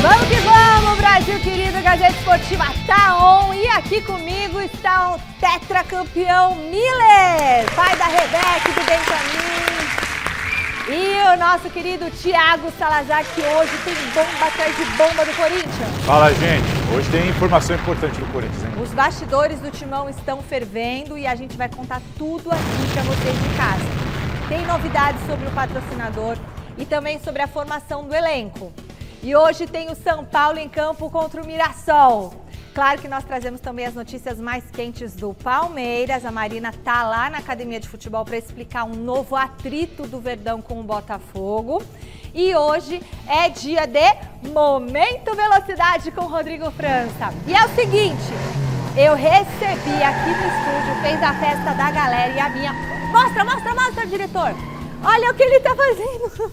Vamos que vamos, Brasil querido, Gazeta Esportiva tá on. E aqui comigo está o tetracampeão Miller, pai da Rebeca e do Benjamin. E o nosso querido Thiago Salazar, que hoje tem bomba atrás de bomba do Corinthians. Fala, gente. Hoje tem informação importante do Corinthians, hein? Os bastidores do Timão estão fervendo e a gente vai contar tudo aqui para vocês de casa. Tem novidades sobre o patrocinador e também sobre a formação do elenco. E hoje tem o São Paulo em campo contra o Mirassol. Claro que nós trazemos também as notícias mais quentes do Palmeiras. A Marina tá lá na academia de futebol para explicar um novo atrito do Verdão com o Botafogo. E hoje é dia de Momento Velocidade com o Rodrigo França. E é o seguinte, eu recebi aqui no estúdio, fez a festa da galera e a minha... Mostra, diretor! Olha o que ele tá fazendo!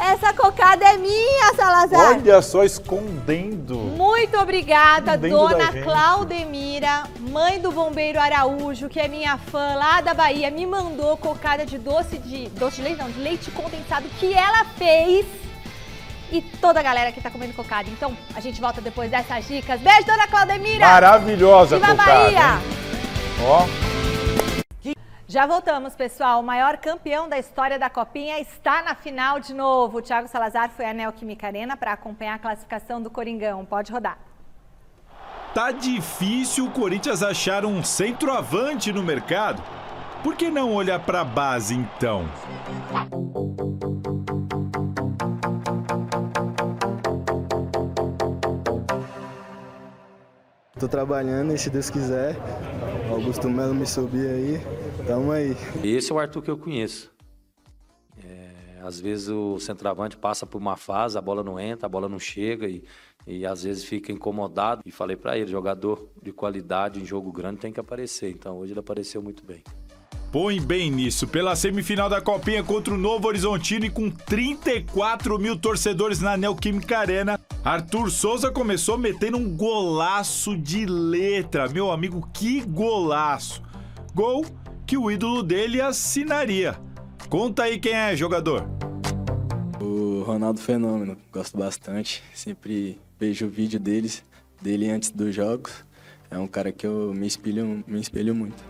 Essa cocada é minha, Salazar. Olha só, escondendo. Muito obrigada, Escondendo dona Claudemira, mãe do bombeiro Araújo, que é minha fã lá da Bahia, me mandou cocada de doce de leite, não, de leite condensado que ela fez. E toda a galera que tá comendo cocada. Então, a gente volta depois dessas dicas. Beijo, dona Claudemira. Maravilhosa Viva cocada. Bahia. Ó. Já voltamos, pessoal. O maior campeão da história da Copinha está na final de novo. O Thiago Salazar foi à Neoquímica Arena para acompanhar a classificação do Coringão. Pode rodar. Tá difícil o Corinthians achar um centroavante no mercado. Por que não olhar para a base, então? Tô trabalhando e, se Deus quiser, o Augusto Melo me subir aí, tamo aí. Esse é o Arthur que eu conheço. Às vezes o centroavante passa por uma fase, a bola não entra, a bola não chega e às vezes fica incomodado. E falei para ele, jogador de qualidade em jogo grande tem que aparecer. Então hoje ele apareceu muito bem. Põe bem nisso, pela semifinal da Copinha contra o Novo Horizontino e com 34 mil torcedores na Neoquímica Arena, Arthur Souza começou metendo um golaço de letra. Meu amigo, que golaço! Gol que o ídolo dele assinaria. Conta aí quem é, jogador. O Ronaldo Fenômeno, gosto bastante, sempre vejo o vídeo dele antes dos jogos. É um cara que eu me espelho muito.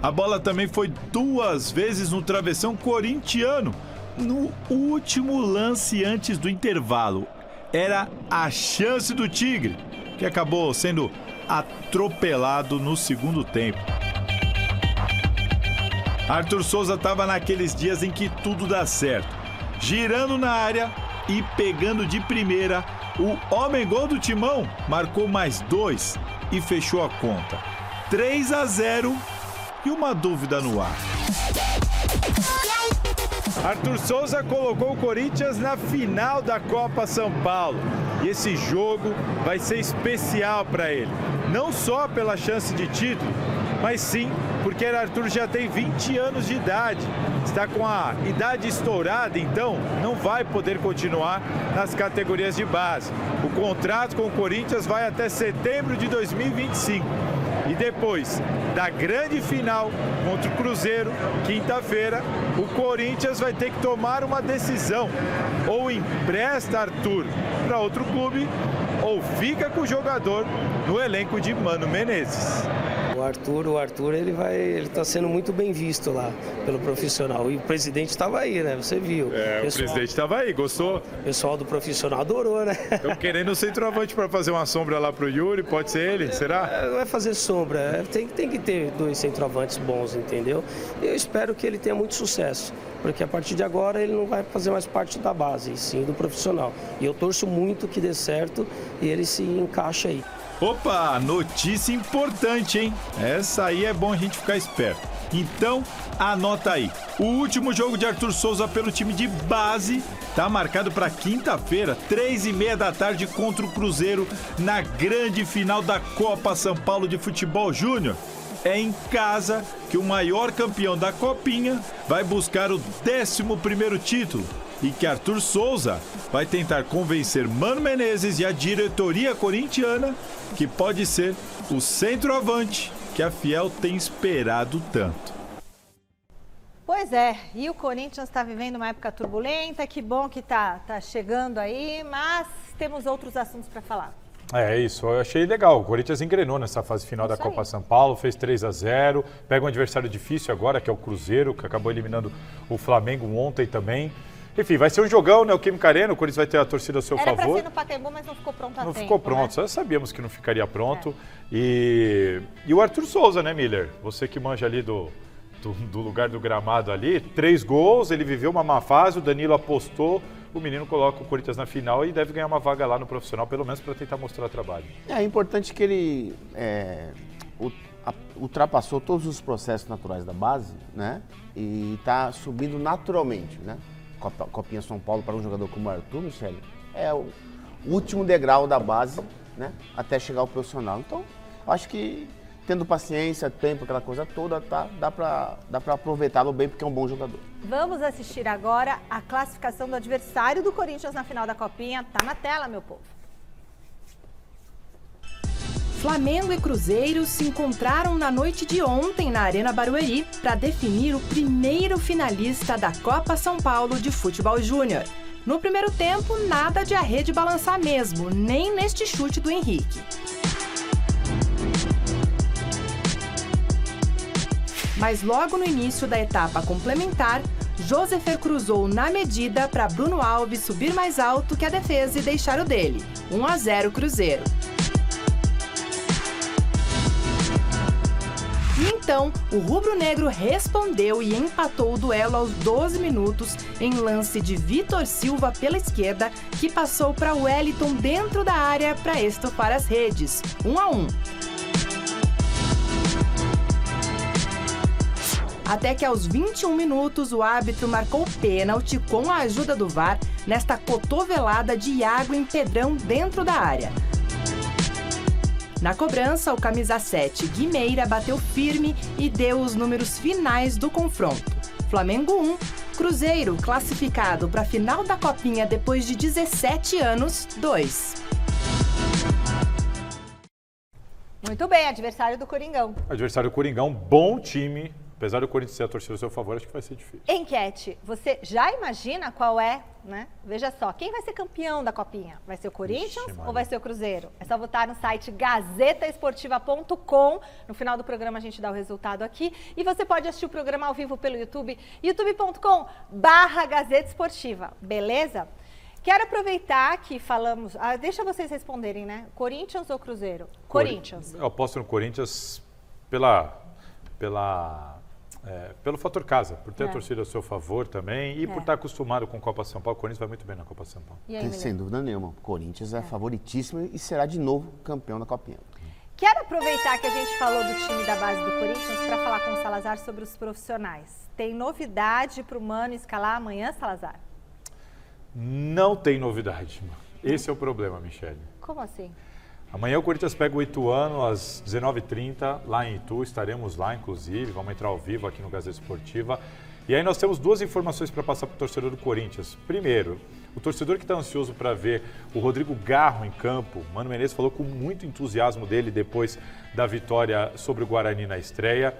A bola também foi 2 vezes no travessão corintiano, no último lance antes do intervalo. Era a chance do Tigre, que acabou sendo atropelado no segundo tempo. Arthur Souza estava naqueles dias em que tudo dá certo. Girando na área e pegando de primeira, o homem-gol do Timão marcou mais 2 e fechou a conta. 3-0 e uma dúvida no ar. Arthur Souza colocou o Corinthians na final da Copa São Paulo. E esse jogo vai ser especial para ele. Não só pela chance de título, mas sim porque Arthur já tem 20 anos de idade. Está com a idade estourada, então não vai poder continuar nas categorias de base. O contrato com o Corinthians vai até setembro de 2025. E depois da grande final contra o Cruzeiro, quinta-feira, o Corinthians vai ter que tomar uma decisão. Ou empresta Arthur para outro clube, ou fica com o jogador no elenco de Mano Menezes. O Arthur ele tá sendo muito bem visto lá pelo profissional. E o presidente estava aí, né? Você viu. O presidente estava aí, gostou? O pessoal do profissional adorou, né? Estão querendo um centroavante para fazer uma sombra lá pro Yuri, pode ser ele? Será? Não é fazer sombra, tem que ter 2 centroavantes bons, entendeu? E eu espero que ele tenha muito sucesso, porque a partir de agora ele não vai fazer mais parte da base, e sim do profissional. E eu torço muito que dê certo e ele se encaixe aí. Opa, notícia importante, hein? Essa aí é bom a gente ficar esperto. Então, anota aí. O último jogo de Arthur Souza pelo time de base tá marcado para quinta-feira, 3h30 da tarde, contra o Cruzeiro, na grande final da Copa São Paulo de Futebol Júnior. É em casa que o maior campeão da Copinha vai buscar o 11º título. E que Arthur Souza vai tentar convencer Mano Menezes e a diretoria corintiana que pode ser o centroavante que a Fiel tem esperado tanto. Pois é, e o Corinthians está vivendo uma época turbulenta, que bom que tá chegando aí, mas temos outros assuntos para falar. É isso, eu achei legal. O Corinthians engrenou nessa fase final da Copa São Paulo, fez 3-0, pega um adversário difícil agora, que é o Cruzeiro, que acabou eliminando o Flamengo ontem também. Enfim, vai ser um jogão, né? O Química Arena, o Corinthians vai ter a torcida a seu favor. Era para ser no Pacaembu, mas não ficou pronto a tempo. Não ficou pronto, né? Sabíamos que não ficaria pronto. E o Arthur Souza, né, Miller? Você que manja ali do lugar do gramado ali, 3 gols, ele viveu uma má fase, o Danilo apostou, o menino coloca o Corinthians na final e deve ganhar uma vaga lá no profissional, pelo menos para tentar mostrar trabalho. É importante que ele ultrapassou todos os processos naturais da base, né? E está subindo naturalmente, né? Copinha São Paulo para um jogador como o Arthur, Michele, é o último degrau da base, né? Até chegar ao profissional. Então, acho que tendo paciência, tempo, aquela coisa toda, dá para aproveitá-lo bem porque é um bom jogador. Vamos assistir agora a classificação do adversário do Corinthians na final da Copinha. Tá na tela, meu povo. Flamengo e Cruzeiro se encontraram na noite de ontem na Arena Barueri para definir o primeiro finalista da Copa São Paulo de Futebol Júnior. No primeiro tempo, nada de a rede balançar mesmo, nem neste chute do Henrique. Mas logo no início da etapa complementar, Josefer cruzou na medida para Bruno Alves subir mais alto que a defesa e deixar o dele. 1-0 Cruzeiro. E então, o rubro-negro respondeu e empatou o duelo aos 12 minutos em lance de Vitor Silva pela esquerda, que passou para Wellington dentro da área para estofar as redes. 1-1. Até que aos 21 minutos o árbitro marcou pênalti com a ajuda do VAR nesta cotovelada de Iago em Pedrão dentro da área. Na cobrança, o camisa 7 Guimeira bateu firme e deu os números finais do confronto. Flamengo 1, Cruzeiro classificado para a final da Copinha depois de 17 anos, 2. Muito bem, adversário do Coringão. Adversário do Coringão, bom time. Apesar do Corinthians ter a torcida a seu favor, acho que vai ser difícil. Enquete, você já imagina qual é, né? Veja só, quem vai ser campeão da Copinha? Vai ser o Corinthians ou vai ser o Cruzeiro? É só votar no site gazetaesportiva.com. No final do programa a gente dá o resultado aqui. E você pode assistir o programa ao vivo pelo YouTube, youtube.com/Gazeta Esportiva, beleza? Quero aproveitar que falamos... deixa vocês responderem, né? Corinthians ou Cruzeiro? Corinthians. Eu aposto no Corinthians pelo fator casa, por ter a torcida a seu favor também e por estar acostumado com a Copa São Paulo. O Corinthians vai muito bem na Copa São Paulo. Aí, sem dúvida nenhuma. O Corinthians é favoritíssimo e será de novo campeão da Copinha. Quero aproveitar que a gente falou do time da base do Corinthians para falar com o Salazar sobre os profissionais. Tem novidade para o Mano escalar amanhã, Salazar? Não tem novidade. Esse é o problema, Michele. Como assim? Amanhã o Corinthians pega o Ituano às 19h30, lá em Itu. Estaremos lá, inclusive. Vamos entrar ao vivo aqui no Gazeta Esportiva. E aí nós temos 2 informações para passar para o torcedor do Corinthians. Primeiro, o torcedor que está ansioso para ver o Rodrigo Garro em campo. Mano Menezes falou com muito entusiasmo dele depois da vitória sobre o Guarani na estreia.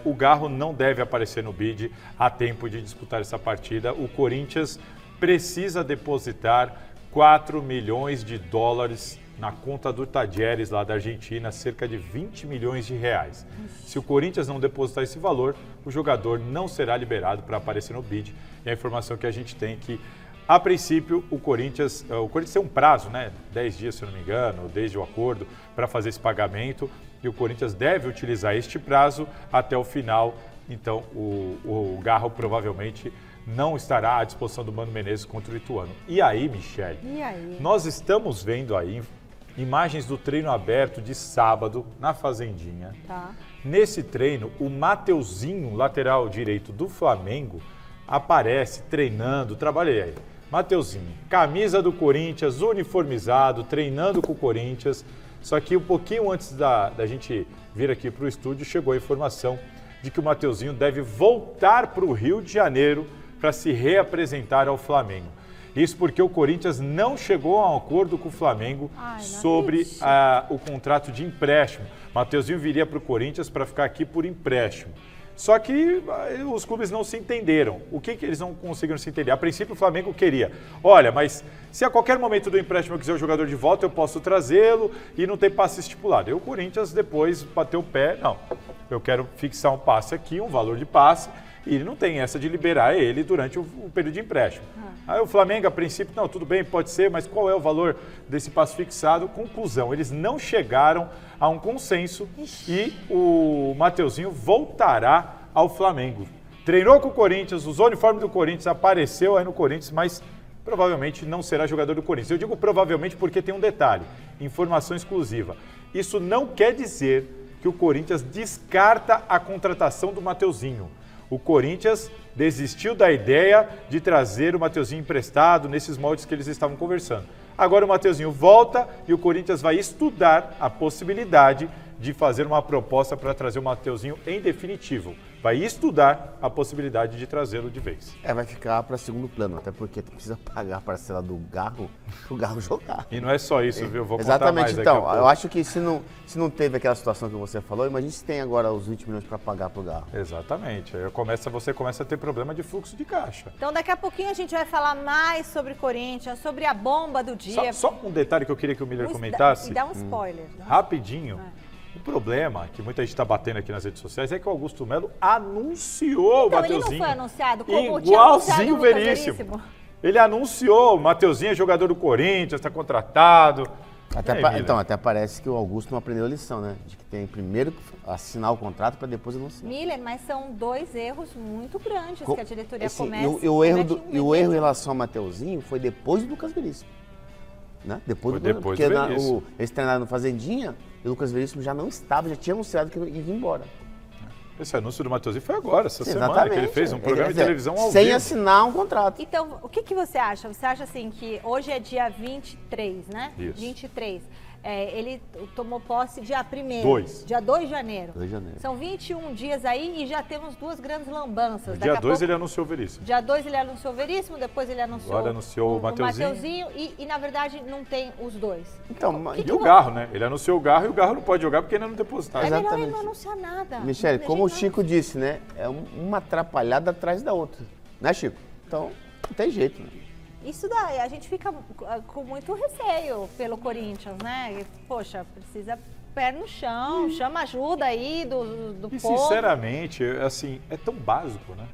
O Garro não deve aparecer no bid a tempo de disputar essa partida. O Corinthians precisa depositar 4 milhões de dólares na conta do Tadieres, lá da Argentina, cerca de 20 milhões de reais. Se o Corinthians não depositar esse valor, o jogador não será liberado para aparecer no bid. E a informação que a gente tem é que, a princípio, o Corinthians tem um prazo, né? 10 dias, se eu não me engano, desde o acordo, para fazer esse pagamento. E o Corinthians deve utilizar este prazo até o final. Então, o Garro provavelmente não estará à disposição do Mano Menezes contra o Ituano. E aí, Michele? Nós estamos vendo aí imagens do treino aberto de sábado na Fazendinha. Nesse treino, o Mateuzinho, lateral direito do Flamengo, aparece treinando, trabalhei aí. Mateuzinho, camisa do Corinthians, uniformizado, treinando com o Corinthians. Só que um pouquinho antes da gente vir aqui para o estúdio, chegou a informação de que o Mateuzinho deve voltar para o Rio de Janeiro para se reapresentar ao Flamengo. Isso porque o Corinthians não chegou a um acordo com o Flamengo sobre o contrato de empréstimo. Mateuzinho viria para o Corinthians para ficar aqui por empréstimo. Só que os clubes não se entenderam. O que eles não conseguiram se entender? A princípio, o Flamengo queria. Olha, mas se a qualquer momento do empréstimo eu quiser o jogador de volta, eu posso trazê-lo e não tem passe estipulado. E o Corinthians depois bateu o pé. Não, eu quero fixar um passe aqui, um valor de passe, e ele não tem essa de liberar ele durante o período de empréstimo. Aí o Flamengo, a princípio, não, tudo bem, pode ser, mas qual é o valor desse passe fixado? Conclusão, eles não chegaram a um consenso e o Mateuzinho voltará ao Flamengo. Treinou com o Corinthians, usou o uniforme do Corinthians, apareceu aí no Corinthians, mas provavelmente não será jogador do Corinthians. Eu digo provavelmente porque tem um detalhe, informação exclusiva. Isso não quer dizer que o Corinthians descarta a contratação do Mateuzinho. O Corinthians desistiu da ideia de trazer o Mateuzinho emprestado nesses moldes que eles estavam conversando. Agora o Mateuzinho volta e o Corinthians vai estudar a possibilidade de fazer uma proposta para trazer o Mateuzinho em definitivo. Vai estudar a possibilidade de trazê-lo de vez. Vai ficar para segundo plano, até porque precisa pagar a parcela do Garro para o Garro jogar. E não é só isso, viu? Vou Exatamente, contar mais então, daqui a pouco. eu acho que se não teve aquela situação que você falou, imagine se tem agora os 20 milhões para pagar para o Garro. Exatamente, aí você começa a ter problema de fluxo de caixa. Então daqui a pouquinho a gente vai falar mais sobre Corinthians, sobre a bomba do dia. Só um detalhe que eu queria que o Miller comentasse. E dá um spoiler. Rapidinho. O problema, que muita gente está batendo aqui nas redes sociais, é que o Augusto Melo anunciou o Mateuzinho. Ele não foi anunciado como igualzinho o Veríssimo. Ele anunciou, o Mateuzinho é jogador do Corinthians, está contratado. Até parece que o Augusto não aprendeu a lição, né? De que tem primeiro que assinar o contrato para depois anunciar. Miller, mas são dois erros muito grandes que a diretoria comete. E o erro em relação ao Mateuzinho foi depois do Lucas Veríssimo. Né? Depois do Veríssimo. Eles treinaram no Fazendinha e o Lucas Veríssimo já não estava, já tinha anunciado que ia vir embora. Esse anúncio do Mateuzinho foi agora, essa semana, que ele fez um programa de televisão ao vivo. Sem assinar um contrato. Então, o que você acha? Você acha assim que hoje é dia 23, né? Isso. 23. Ele tomou posse dia 1º. 2. Dia 2 de janeiro. 2 de janeiro. São 21 dias aí e já temos duas grandes lambanças. Dia 2 ele anunciou o Veríssimo. Dia 2 ele anunciou o Veríssimo, depois ele anunciou, agora anunciou o Mateuzinho e, na verdade, não tem os dois. Então, e o Garro, né? Ele anunciou o Garro e o Garro não pode jogar porque ainda não depositaram. É melhor ele não anunciar nada. Michele, como o Chico disse, né? É uma atrapalhada atrás da outra. Né, Chico? Então, não tem jeito, né? Isso daí, a gente fica com muito receio pelo Corinthians, né? E, poxa, precisa pé no chão, chama ajuda aí do E povo. sinceramente, assim, é tão básico, né?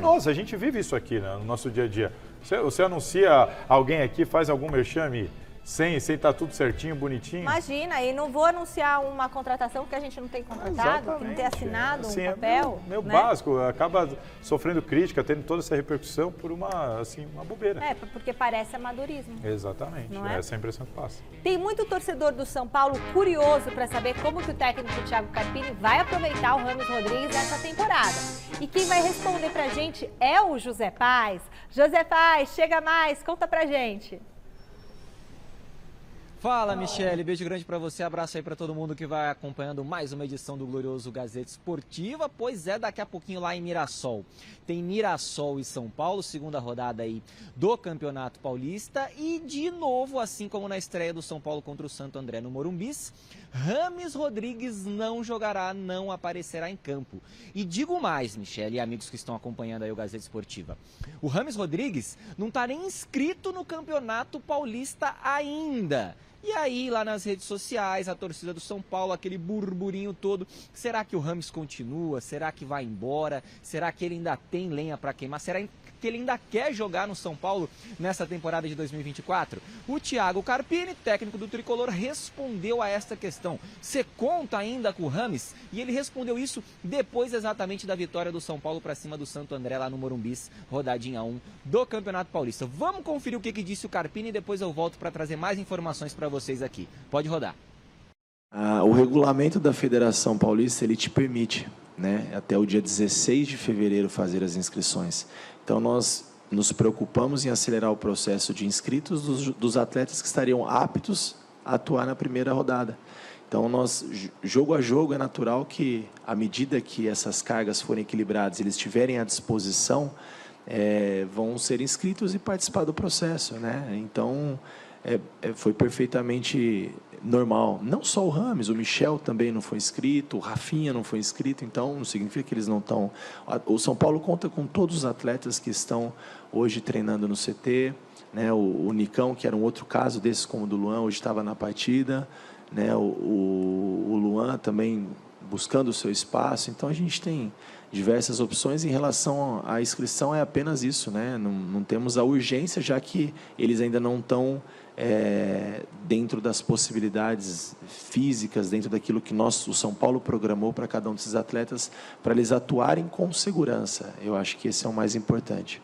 Nossa, a gente vive isso aqui, né, no nosso dia a dia. Você anuncia alguém aqui, faz algum merchame sem estar tudo certinho, bonitinho. Imagina, e não vou anunciar uma contratação que a gente não tem contratado, que não tem assinado um papel. É meio né? básico, acaba sofrendo crítica, tendo toda essa repercussão por uma bobeira. Porque parece amadorismo. Exatamente, essa é a impressão que passa. Tem muito torcedor do São Paulo curioso para saber como que o técnico Thiago Carpini vai aproveitar o Rames Rodrigues nessa temporada. E quem vai responder pra gente é o José Paz. José Paz, chega mais, conta pra gente. Fala, Michele, beijo grande pra você, abraço aí pra todo mundo que vai acompanhando mais uma edição do Glorioso Gazeta Esportiva. Pois é, daqui a pouquinho lá em Mirassol. Tem Mirassol e São Paulo, segunda rodada aí do Campeonato Paulista. E de novo, assim como na estreia do São Paulo contra o Santo André no Morumbis, Rames Rodrigues não jogará, não aparecerá em campo. E digo mais, Michele e amigos que estão acompanhando aí o Gazeta Esportiva. O Rames Rodrigues não tá nem inscrito no Campeonato Paulista ainda. E aí, lá nas redes sociais, a torcida do São Paulo, aquele burburinho todo. Será que o Rames continua? Será que vai embora? Será que ele ainda tem lenha para queimar? Será que ele ainda quer jogar no São Paulo nessa temporada de 2024? O Thiago Carpini, técnico do Tricolor, respondeu a esta questão. Você conta ainda com o Rames? E ele respondeu isso depois exatamente da vitória do São Paulo para cima do Santo André lá no Morumbis, rodadinha 1 do Campeonato Paulista. Vamos conferir o que disse o Carpini e depois eu volto para trazer mais informações para vocês aqui. Pode rodar. O regulamento da Federação Paulista, ele te permite, né, até o dia 16 de fevereiro fazer as inscrições. Então, nós nos preocupamos em acelerar o processo de inscritos dos atletas que estariam aptos a atuar na primeira rodada. Então, nós, jogo a jogo, é natural que, à medida que essas cargas forem equilibradas, eles estiverem à disposição, vão ser inscritos e participar do processo, né? Então, foi perfeitamente normal. Não só o Rames, o Michel também não foi inscrito, o Rafinha não foi inscrito, então não significa que eles não estão... O São Paulo conta com todos os atletas que estão hoje treinando no CT, né? O Nicão, que era um outro caso desses como o do Luan, hoje estava na partida, né? O Luan também buscando o seu espaço, então a gente tem diversas opções. Em relação à inscrição, é apenas isso, né? Não temos a urgência, já que eles ainda não estão dentro das possibilidades físicas, dentro daquilo que o São Paulo programou para cada um desses atletas, para eles atuarem com segurança. Eu acho que esse é o mais importante.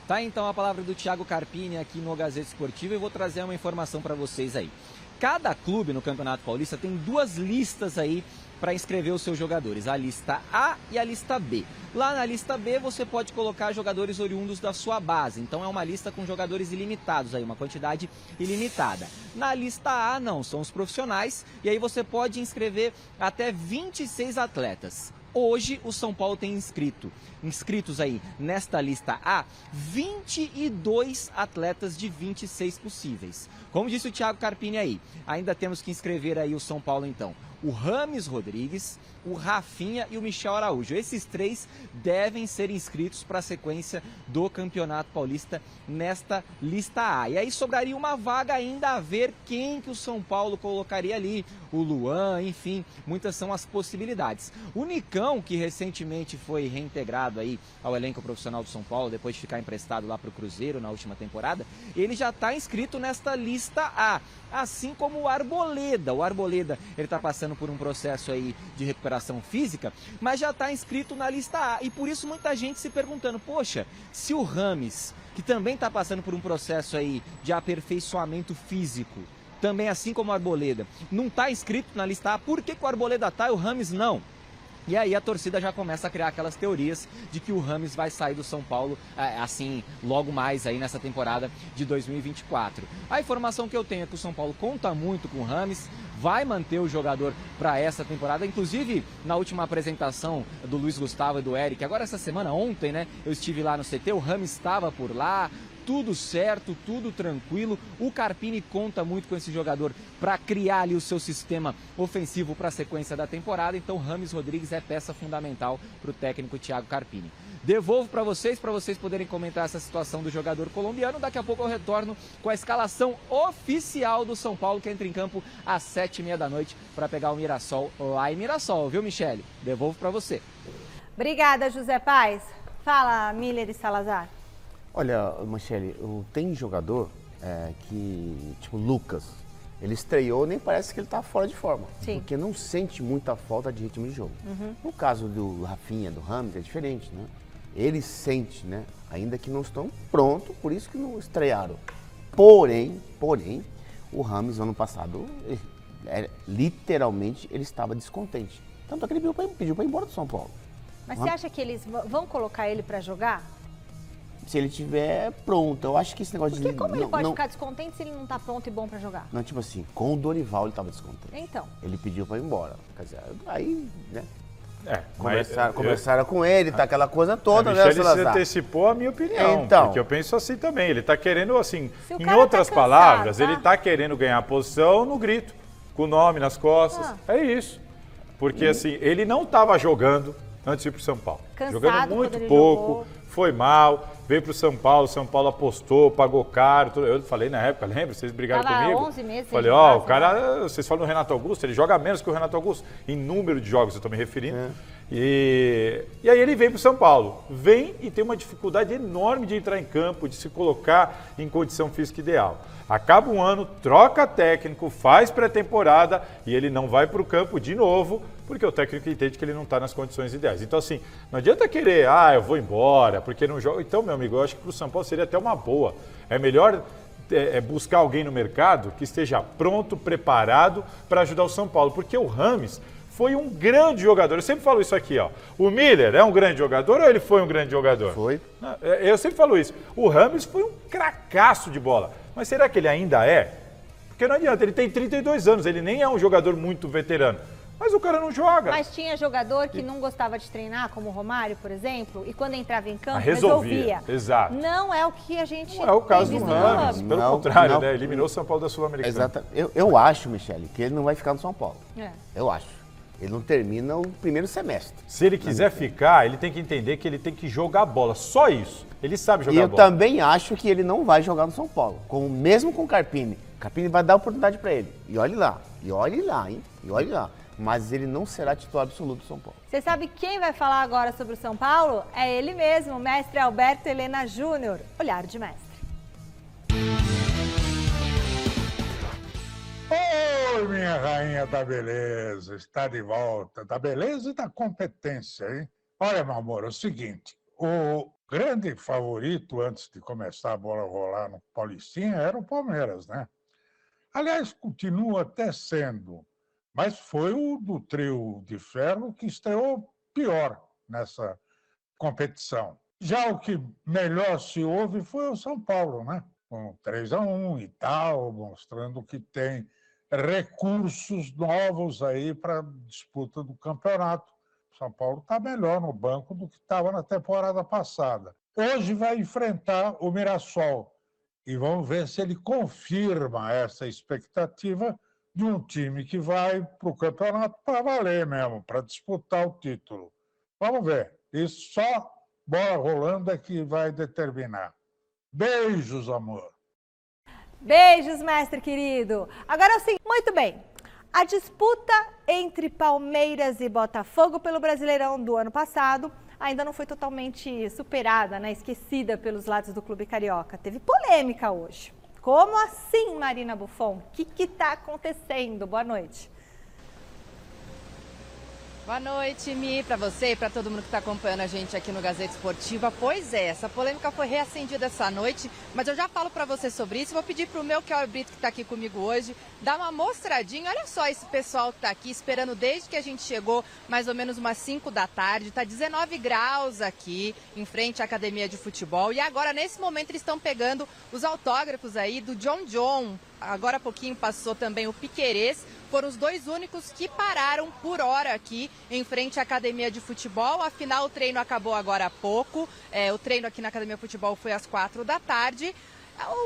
Tá, então, a palavra do Thiago Carpini aqui no Gazeta Esportiva, e vou trazer uma informação para vocês aí. Cada clube no Campeonato Paulista tem 2 listas aí para inscrever os seus jogadores, a lista A e a lista B. Lá na lista B você pode colocar jogadores oriundos da sua base, então é uma lista com jogadores ilimitados, aí, uma quantidade ilimitada. Na lista A não, são os profissionais, e aí você pode inscrever até 26 atletas. Hoje o São Paulo tem inscritos aí nesta lista A, 22 atletas de 26 possíveis. Como disse o Thiago Carpini aí, ainda temos que inscrever aí o São Paulo então. O Rames Rodrigues, o Rafinha e o Michel Araújo. Esses 3 devem ser inscritos para a sequência do Campeonato Paulista nesta lista A. E aí sobraria uma vaga ainda a ver quem que o São Paulo colocaria ali. O Luan, enfim, muitas são as possibilidades. O Nicão, que recentemente foi reintegrado aí ao elenco profissional do São Paulo, depois de ficar emprestado lá para o Cruzeiro na última temporada, ele já está inscrito nesta lista A. Assim como o Arboleda. O Arboleda, ele está passando por um processo aí de recuperação física, mas já está inscrito na lista A. E por isso muita gente se perguntando, poxa, se o Rames, que também está passando por um processo aí de aperfeiçoamento físico, também assim como o Arboleda, não está inscrito na lista A, por que o Arboleda está e o Rames não? E aí a torcida já começa a criar aquelas teorias de que o Rames vai sair do São Paulo, assim, logo mais aí nessa temporada de 2024. A informação que eu tenho é que o São Paulo conta muito com o Rames, vai manter o jogador para essa temporada. Inclusive, na última apresentação do Luiz Gustavo e do Eric, agora essa semana, ontem, né, eu estive lá no CT, o Rames estava por lá, tudo certo, tudo tranquilo. O Carpini conta muito com esse jogador para criar ali o seu sistema ofensivo para a sequência da temporada. Então, Rames Rodrigues é peça fundamental para o técnico Thiago Carpini. Devolvo para vocês poderem comentar essa situação do jogador colombiano. Daqui a pouco eu retorno com a escalação oficial do São Paulo, que entra em campo às 7h30 da noite para pegar o Mirassol lá em Mirassol, viu, Michele? Devolvo para você. Obrigada, José Paes. Fala, Miller e Salazar. Olha, Michele, tem jogador que, tipo Lucas, ele estreou, nem parece que ele está fora de forma. Sim. Porque não sente muita falta de ritmo de jogo. Uhum. No caso do Rafinha, do Rames, é diferente, né? Ele sente, né? Ainda que não estão prontos, por isso que não estrearam. Porém, o Rames, ano passado, literalmente, ele estava descontente. Tanto é que ele pediu para ir embora do São Paulo. Mas você acha que eles vão colocar ele para jogar? Se ele estiver pronto, eu acho que esse negócio Porque como ele pode ficar descontente se ele não está pronto e bom para jogar? Não, tipo assim, com o Dorival ele estava descontente. Então. Ele pediu para ir embora. Quer dizer, aí, né? Começaram com ele, tá aquela coisa toda, né, Michele, você antecipou a minha opinião, então, porque eu penso assim também, ele tá querendo, assim, em outras palavras, ele tá querendo ganhar posição no grito, com o nome nas costas, é isso. Porque, assim, ele não estava jogando antes de ir pro São Paulo. Jogando muito pouco, foi mal, veio pro São Paulo apostou, pagou caro, eu falei na época, lembra? Vocês brigaram comigo? 11 meses. Falei, o cara, vocês falam do Renato Augusto, ele joga menos que o Renato Augusto, em número de jogos eu estou me referindo. E aí ele vem pro São Paulo, vem e tem uma dificuldade enorme de entrar em campo, de se colocar em condição física ideal. Acaba um ano, troca técnico, faz pré-temporada e ele não vai pro campo de novo, porque o técnico entende que ele não está nas condições ideais. Então, assim, não adianta querer, eu vou embora, porque não joga. Então, meu amigo, eu acho que para o São Paulo seria até uma boa. É melhor buscar alguém no mercado que esteja pronto, preparado para ajudar o São Paulo, porque o Rames foi um grande jogador. Eu sempre falo isso aqui, ó. O Miller é um grande jogador ou ele foi um grande jogador? Foi. Eu sempre falo isso. O Rames foi um cracaço de bola. Mas será que ele ainda é? Porque não adianta, ele tem 32 anos, ele nem é um jogador muito veterano. Mas o cara não joga. Mas tinha jogador que não gostava de treinar, como o Romário, por exemplo, e quando entrava em campo, resolvia. Exato. Não é o que a gente Não é o caso do Rames. Pelo contrário, não. né? Eliminou o São Paulo da Sul-Americana. Exato. Eu acho, Michele, que ele não vai ficar no São Paulo. É. Eu acho. Ele não termina o primeiro semestre. Se ele quiser ficar, ele tem que entender que ele tem que jogar bola. Só isso. Ele sabe jogar bola. E eu bola. também acho que ele não vai jogar no São Paulo. Mesmo com o Carpini. O Carpini vai dar oportunidade para ele. E olhe lá, hein? E olhe lá. Mas ele não será titular absoluto do São Paulo. Você sabe quem vai falar agora sobre o São Paulo? É ele mesmo, o mestre Alberto Helena Júnior. Olhar de mestre. Oi, minha rainha da beleza, está de volta, da beleza e da competência, hein? Olha, meu amor, é o seguinte, o grande favorito antes de começar a bola rolar no Paulistinha era o Palmeiras, né? Aliás, continua até sendo, mas foi o do trio de ferro que estreou pior nessa competição. Já o que melhor se ouve foi o São Paulo, né? Com 3-1 e tal, mostrando que tem recursos novos aí para a disputa do campeonato. O São Paulo está melhor no banco do que estava na temporada passada. Hoje vai enfrentar o Mirassol e vamos ver se ele confirma essa expectativa de um time que vai para o campeonato para valer mesmo, para disputar o título. Vamos ver. Isso só bola rolando é que vai determinar. Beijos, amor. Beijos, mestre querido. Agora sim, muito bem. A disputa entre Palmeiras e Botafogo pelo Brasileirão do ano passado ainda não foi totalmente superada, né? Esquecida pelos lados do clube carioca. Teve polêmica hoje. Como assim, Marina Buffon? O que está acontecendo? Boa noite. Boa noite, Mi, para você e para todo mundo que está acompanhando a gente aqui no Gazeta Esportiva. Pois é, essa polêmica foi reacendida essa noite, mas eu já falo para você sobre isso. Vou pedir para o meu Kelly Brito, que está aqui comigo hoje, dar uma mostradinha. Olha só esse pessoal que está aqui esperando desde que a gente chegou, mais ou menos umas 5 da tarde. Está 19 graus aqui, em frente à academia de futebol. E agora, nesse momento, eles estão pegando os autógrafos aí do John. Agora há pouquinho passou também o Piquerez. Foram os dois únicos que pararam por hora aqui em frente à academia de futebol. Afinal, o treino acabou agora há pouco. O treino aqui na academia de futebol foi às 4 da tarde.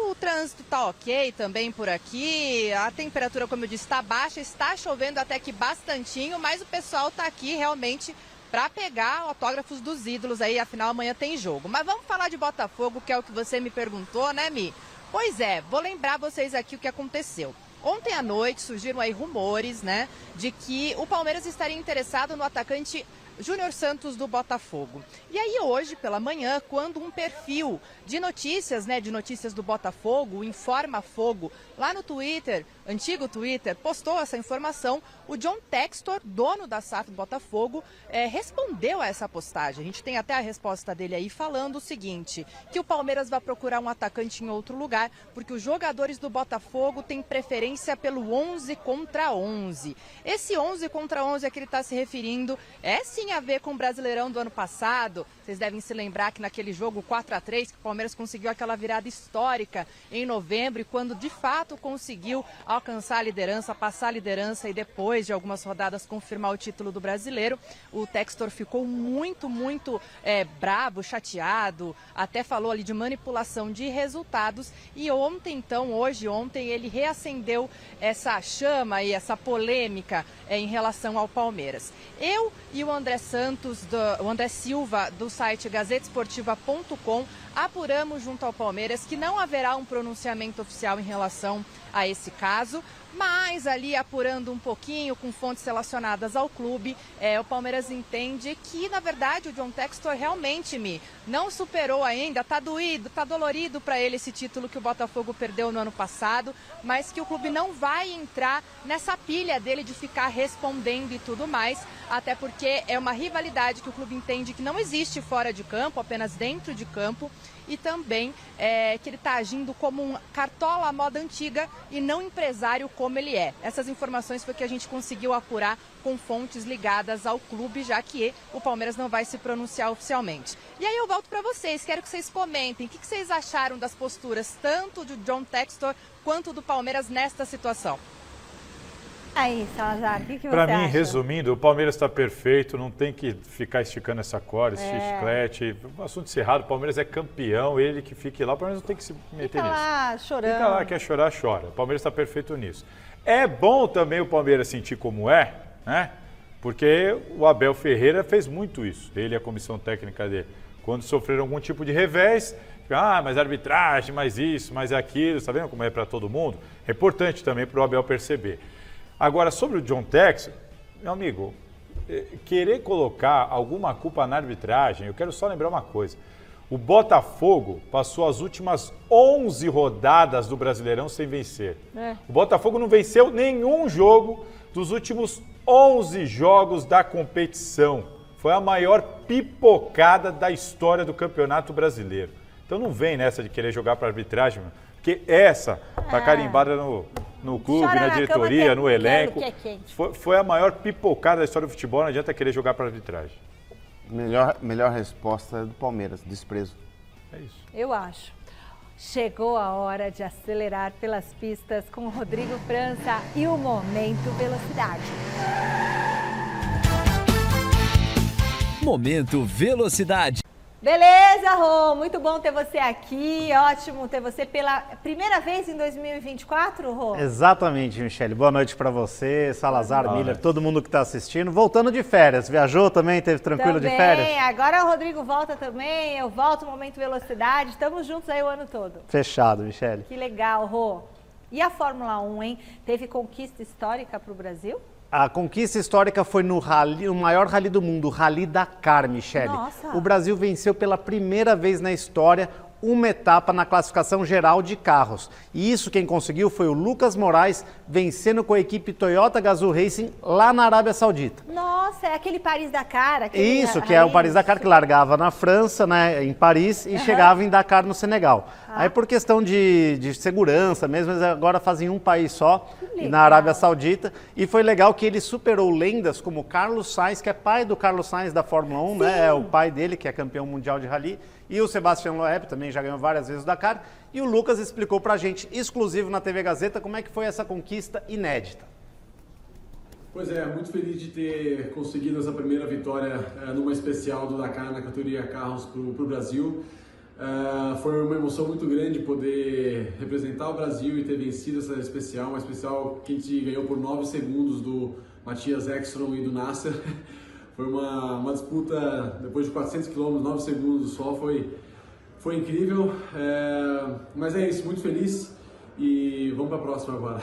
O trânsito está ok também por aqui. A temperatura, como eu disse, está baixa. Está chovendo até que bastantinho, mas o pessoal está aqui realmente para pegar autógrafos dos ídolos aí. Afinal, amanhã tem jogo. Mas vamos falar de Botafogo, que é o que você me perguntou, né, Mi? Pois é, vou lembrar vocês aqui o que aconteceu. Ontem à noite surgiram aí rumores, né, de que o Palmeiras estaria interessado no atacante Júnior Santos do Botafogo. E aí hoje, pela manhã, quando um perfil de notícias do Botafogo, o Informa Fogo, lá no Twitter, antigo Twitter, postou essa informação, o John Textor, dono da SAF do Botafogo, respondeu a essa postagem. A gente tem até a resposta dele aí falando o seguinte, que o Palmeiras vai procurar um atacante em outro lugar, porque os jogadores do Botafogo têm preferência pelo 11 contra 11. Esse 11 contra 11 a que ele está se referindo sim a ver com o Brasileirão do ano passado. Vocês devem se lembrar que naquele jogo 4-3, que o Palmeiras conseguiu aquela virada histórica em novembro, e quando de fato conseguiu alcançar a liderança, passar a liderança e depois de algumas rodadas confirmar o título do Brasileiro, o Textor ficou muito bravo, chateado, até falou ali de manipulação de resultados. E ontem, ele reacendeu essa chama e essa polêmica em relação ao Palmeiras. Eu e o André Silva, do site gazetesportiva.com, apuramos junto ao Palmeiras que não haverá um pronunciamento oficial em relação a esse caso, mas ali apurando um pouquinho com fontes relacionadas ao clube, o Palmeiras entende que, na verdade, o John Textor realmente não superou ainda, tá doído, tá dolorido para ele esse título que o Botafogo perdeu no ano passado, mas que o clube não vai entrar nessa pilha dele de ficar respondendo e tudo mais, até porque é uma rivalidade que o clube entende que não existe fora de campo, apenas dentro de campo, e também que ele está agindo como um cartola à moda antiga e não empresário como ele é. Essas informações foi que a gente conseguiu apurar com fontes ligadas ao clube, já que o Palmeiras não vai se pronunciar oficialmente. E aí eu volto para vocês, quero que vocês comentem o que vocês acharam das posturas tanto do John Textor quanto do Palmeiras nesta situação. Aí, Salazar, o que você Para mim, acha? resumindo, o Palmeiras está perfeito, não tem que ficar esticando essa corda, esse chiclete. O assunto encerrado, o Palmeiras é campeão, ele que fique lá, o Palmeiras não tem que se meter nisso. Fica lá chorando. Fica lá, quer chorar, chora. O Palmeiras está perfeito nisso. É bom também o Palmeiras sentir como é, né? Porque o Abel Ferreira fez muito isso, ele e a comissão técnica dele. Quando sofreram algum tipo de revés, mas arbitragem, mais isso, mais aquilo, tá vendo como é para todo mundo? É importante também para o Abel perceber. Agora, sobre o John Textor, meu amigo, querer colocar alguma culpa na arbitragem, eu quero só lembrar uma coisa. O Botafogo passou as últimas 11 rodadas do Brasileirão sem vencer. O Botafogo não venceu nenhum jogo dos últimos 11 jogos da competição. Foi a maior pipocada da história do Campeonato Brasileiro. Então não vem nessa de querer jogar para arbitragem, porque essa tá carimbada no clube, na diretoria, no elenco. Foi a maior pipocada da história do futebol, não adianta querer jogar para arbitragem. Melhor resposta é do Palmeiras, desprezo. É isso. Eu acho. Chegou a hora de acelerar pelas pistas com o Rodrigo França e o Momento Velocidade. Momento Velocidade. Beleza, Rô? Muito bom ter você aqui. Ótimo ter você pela primeira vez em 2024, Rô? Exatamente, Michele. Boa noite para você, Salazar, Miller, todo mundo que está assistindo. Voltando de férias. Viajou também? Teve tranquilo de férias? Agora o Rodrigo volta também. Eu volto no Momento Velocidade. Estamos juntos aí o ano todo. Fechado, Michele. Que legal, Rô. E a Fórmula 1, hein? Teve conquista histórica para o Brasil? A conquista histórica foi no maior rally do mundo, o Rally Dakar, Michele. Nossa. O Brasil venceu pela primeira vez na história uma etapa na classificação geral de carros. E isso quem conseguiu foi o Lucas Moraes, vencendo com a equipe Toyota Gazoo Racing lá na Arábia Saudita. Nossa, é aquele Paris-Dakar. Isso, que é o Paris-Dakar que largava na França, né, em Paris, e chegava em Dakar, no Senegal. Aí por questão de segurança mesmo, eles agora fazem um país só, na Arábia Saudita. E foi legal que ele superou lendas como Carlos Sainz, que é pai do Carlos Sainz da Fórmula 1, né? É o pai dele, que é campeão mundial de rally. E o Sebastian Loeb também já ganhou várias vezes o Dakar. E o Lucas explicou pra gente, exclusivo na TV Gazeta, como é que foi essa conquista inédita. Pois é, muito feliz de ter conseguido essa primeira vitória numa especial do Dakar na categoria carros para o Brasil. Foi uma emoção muito grande poder representar o Brasil e ter vencido essa especial, uma especial que a gente ganhou por 9 segundos do Matthias Ekstrom e do Nasser. Foi uma disputa, depois de 400 km, 9 segundos só, foi incrível, mas é isso, muito feliz e vamos para a próxima agora.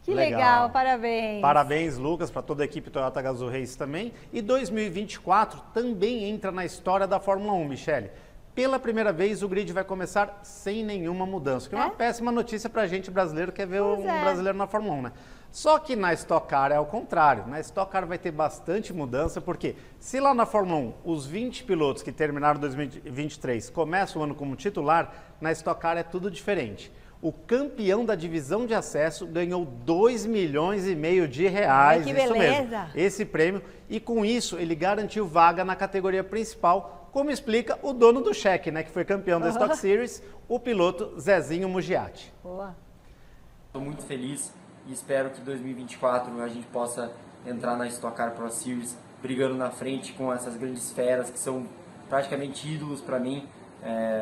Que legal, parabéns. Parabéns, Lucas, para toda a equipe Toyota Gazoo Race também. E 2024 também entra na história da Fórmula 1, Michele. Pela primeira vez, o grid vai começar sem nenhuma mudança, que é uma péssima notícia para a gente brasileiro que quer ver um brasileiro na Fórmula 1, né? Só que na Stock Car é ao contrário. Na Stock Car vai ter bastante mudança, porque se lá na Fórmula 1 os 20 pilotos que terminaram 2023 começam o ano como titular, na Stock Car é tudo diferente. O campeão da divisão de acesso ganhou R$2,5 milhões de reais. Que beleza! Mesmo, esse prêmio, e com isso ele garantiu vaga na categoria principal, como explica o dono do cheque, né, que foi campeão da Stock Series, o piloto Zezinho Mugiati. Boa. Estou muito feliz e espero que em 2024 a gente possa entrar na Stock Car Pro Series brigando na frente com essas grandes feras que são praticamente ídolos para mim.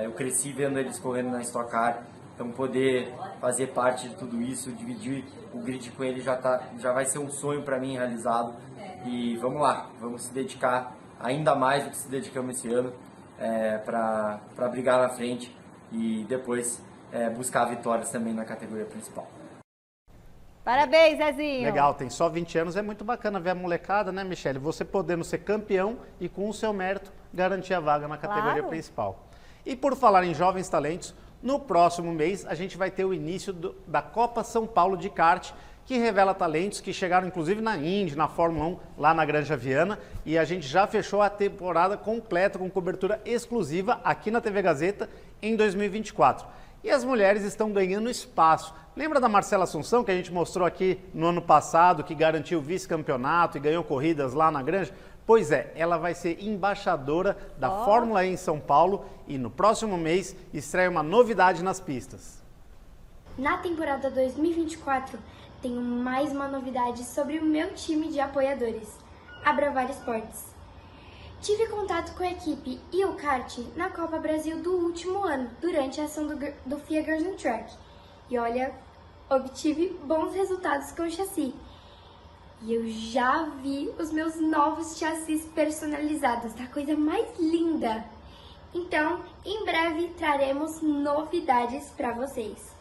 Eu cresci vendo eles correndo na Stock Car. Então poder fazer parte de tudo isso, dividir o grid com ele já vai ser um sonho para mim realizado. E vamos lá, vamos se dedicar ainda mais do que se dedicamos esse ano para brigar na frente e depois buscar vitórias também na categoria principal. Parabéns, Zezinho. Legal, tem só 20 anos, é muito bacana ver a molecada, né, Michele? Você podendo ser campeão e com o seu mérito garantir a vaga na categoria principal. E por falar em jovens talentos, no próximo mês, a gente vai ter o início da Copa São Paulo de kart, que revela talentos que chegaram inclusive na Indy, na Fórmula 1, lá na Granja Viana. E a gente já fechou a temporada completa com cobertura exclusiva aqui na TV Gazeta em 2024. E as mulheres estão ganhando espaço. Lembra da Marcela Assunção, que a gente mostrou aqui no ano passado, que garantiu vice-campeonato e ganhou corridas lá na Granja? Pois é, ela vai ser embaixadora da Fórmula E em São Paulo e no próximo mês estreia uma novidade nas pistas. Na temporada 2024, tenho mais uma novidade sobre o meu time de apoiadores, a Bravar Esportes. Tive contato com a equipe e o kart na Copa Brasil do último ano, durante a ação do FIA Girls on Track. E olha, obtive bons resultados com o chassi. E eu já vi os meus novos chassis personalizados, tá? Coisa mais linda! Então, em breve traremos novidades para vocês.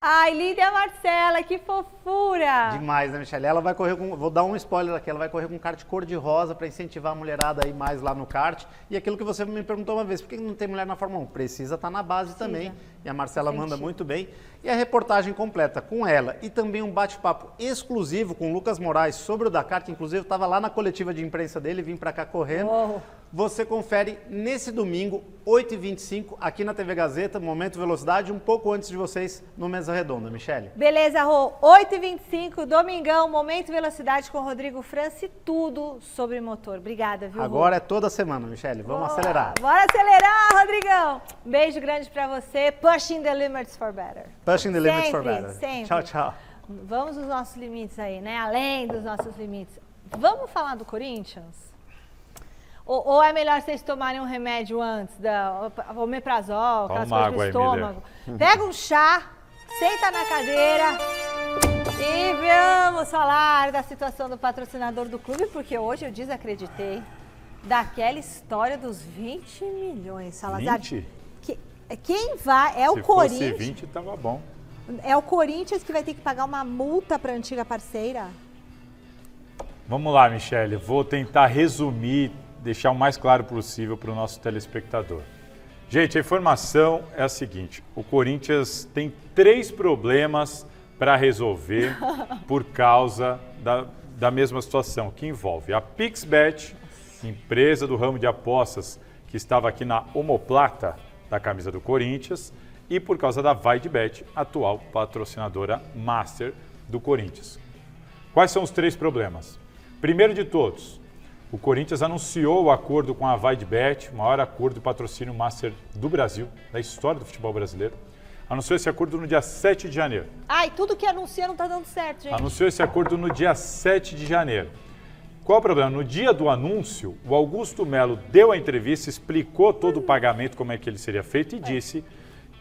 Ai, Lídia Marcela, que fofura! Demais, né, Michele? Ela vai correr com... Vou dar um spoiler aqui. Ela vai correr com kart cor-de-rosa para incentivar a mulherada aí mais lá no kart. E aquilo que você me perguntou uma vez, por que não tem mulher na Fórmula 1? Precisa estar na base também. E a Marcela manda muito bem. E a reportagem completa com ela e também um bate-papo exclusivo com o Lucas Moraes sobre o Dakar, que inclusive estava lá na coletiva de imprensa dele, vim para cá correndo. Você confere nesse domingo, 8h25, aqui na TV Gazeta, Momento Velocidade, um pouco antes de vocês no Mesa Redonda, Michele. Beleza, Rô. 8h25, domingão, Momento Velocidade com Rodrigo França e tudo sobre motor. Obrigada, viu, Agora Rô? é toda semana, Michele. Vamos acelerar. Bora acelerar, Rodrigão. Um beijo grande pra você. Pushing the limits for better. Pushing the limits for better. Sempre. Tchau, tchau. Vamos nos nossos limites aí, né? Além dos nossos limites. Vamos falar do Corinthians? Ou é melhor vocês tomarem um remédio antes, o omeprazol, aquelas coisas pro estômago? Pega um chá, senta na cadeira e vamos falar da situação do patrocinador do clube, porque hoje eu desacreditei daquela história dos 20 milhões, Salazar. 20? Quem vai é o Corinthians. Se fosse 20, tava bom. É o Corinthians que vai ter que pagar uma multa para a antiga parceira? Vamos lá, Michele. Vou tentar resumir, deixar o mais claro possível para o nosso telespectador. Gente, a informação é a seguinte: o Corinthians tem 3 problemas para resolver por causa da mesma situação, que envolve a PixBet, empresa do ramo de apostas que estava aqui na omoplata da camisa do Corinthians, e por causa da VaidBet, atual patrocinadora master do Corinthians. Quais são os 3 problemas? Primeiro de todos, o Corinthians anunciou o acordo com a VaidBet, o maior acordo de patrocínio master do Brasil, da história do futebol brasileiro. Anunciou esse acordo no dia 7 de janeiro. Ai, tudo que anuncia não tá dando certo, gente. Anunciou esse acordo no dia 7 de janeiro. Qual o problema? No dia do anúncio, o Augusto Melo deu a entrevista, explicou todo o pagamento, como é que ele seria feito, e disse